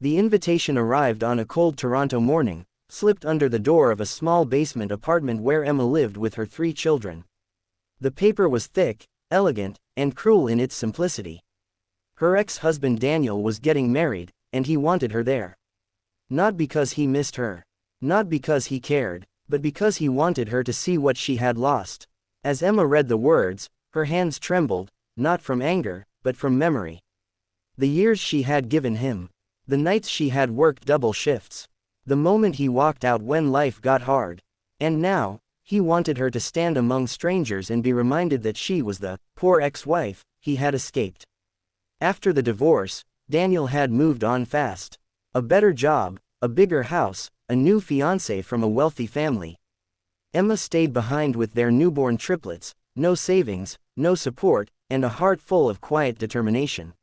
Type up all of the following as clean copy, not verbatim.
The invitation arrived on a cold Toronto morning, slipped under the door of a small basement apartment where Emma lived with her 3 children. The paper was thick, elegant, and cruel in its simplicity. Her ex-husband Daniel was getting married, and he wanted her there. Not because he missed her. Not because he cared, but because he wanted her to see what she had lost. As Emma read the words, her hands trembled, not from anger, but from memory. The years she had given him. The nights she had worked double shifts. The moment he walked out when life got hard. And now, he wanted her to stand among strangers and be reminded that she was the poor ex-wife he had escaped. After the divorce, Daniel had moved on fast. A better job, a bigger house, a new fiancé from a wealthy family. Emma stayed behind with their newborn triplets, no savings, no support, and a heart full of quiet determination.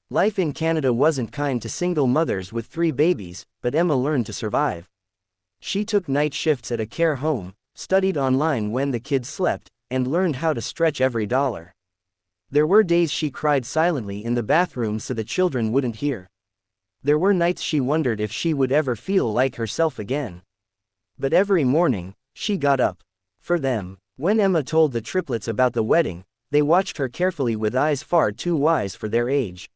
Life in Canada wasn't kind to single mothers with 3 babies, but Emma learned to survive. She took night shifts at a care home, studied online when the kids slept, and learned how to stretch every dollar. There were days she cried silently in the bathroom so the children wouldn't hear. There were nights she wondered if she would ever feel like herself again. But every morning, she got up. For them. When Emma told the triplets about the wedding, they watched her carefully with eyes far too wise for their age.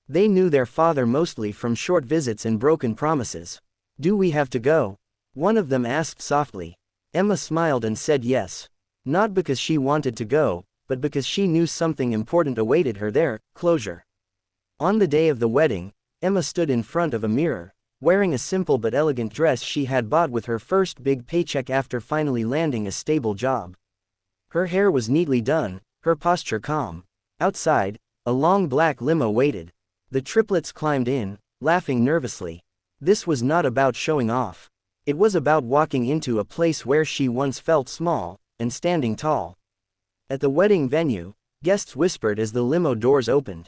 They knew their father mostly from short visits and broken promises. "Do we have to go?" one of them asked softly. Emma smiled and said yes. Not because she wanted to go, but because she knew something important awaited her there, closure. On the day of the wedding, Emma stood in front of a mirror, wearing a simple but elegant dress she had bought with her first big paycheck after finally landing a stable job. Her hair was neatly done, her posture calm. Outside, a long black limo waited. The triplets climbed in, laughing nervously. This was not about showing off. It was about walking into a place where she once felt small, and standing tall. At the wedding venue, guests whispered as the limo doors opened.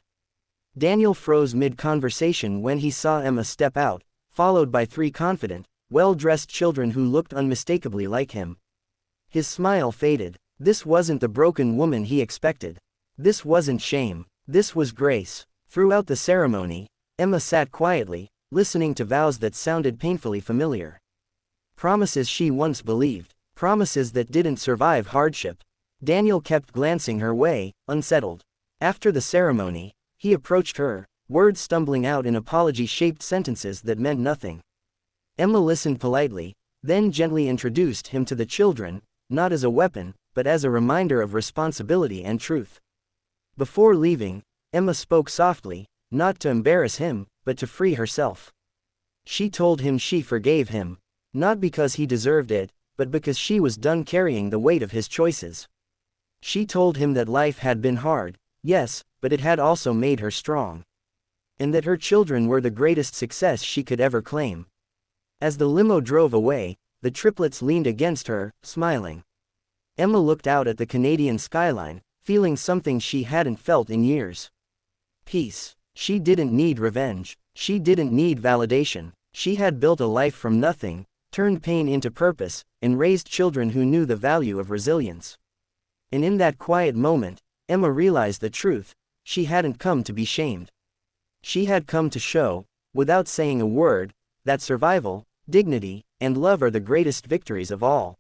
Daniel froze mid-conversation when he saw Emma step out, followed by 3 confident, well-dressed children who looked unmistakably like him. His smile faded. This wasn't the broken woman he expected. This wasn't shame. This was grace. Throughout the ceremony, Emma sat quietly, listening to vows that sounded painfully familiar. Promises she once believed. Promises that didn't survive hardship. Daniel kept glancing her way, unsettled. After the ceremony, he approached her, words stumbling out in apology-shaped sentences that meant nothing. Emma listened politely, then gently introduced him to the children, not as a weapon, but as a reminder of responsibility and truth. Before leaving, Emma spoke softly, not to embarrass him, but to free herself. She told him she forgave him, not because he deserved it, but because she was done carrying the weight of his choices. She told him that life had been hard, yes, but it had also made her strong. And that her children were the greatest success she could ever claim. As the limo drove away, the triplets leaned against her, smiling. Emma looked out at the Canadian skyline, feeling something she hadn't felt in years. Peace. She didn't need revenge. She didn't need validation. She had built a life from nothing, turned pain into purpose, and raised children who knew the value of resilience. And in that quiet moment, Emma realized the truth. She hadn't come to be shamed. She had come to show, without saying a word, that survival, dignity, and love are the greatest victories of all.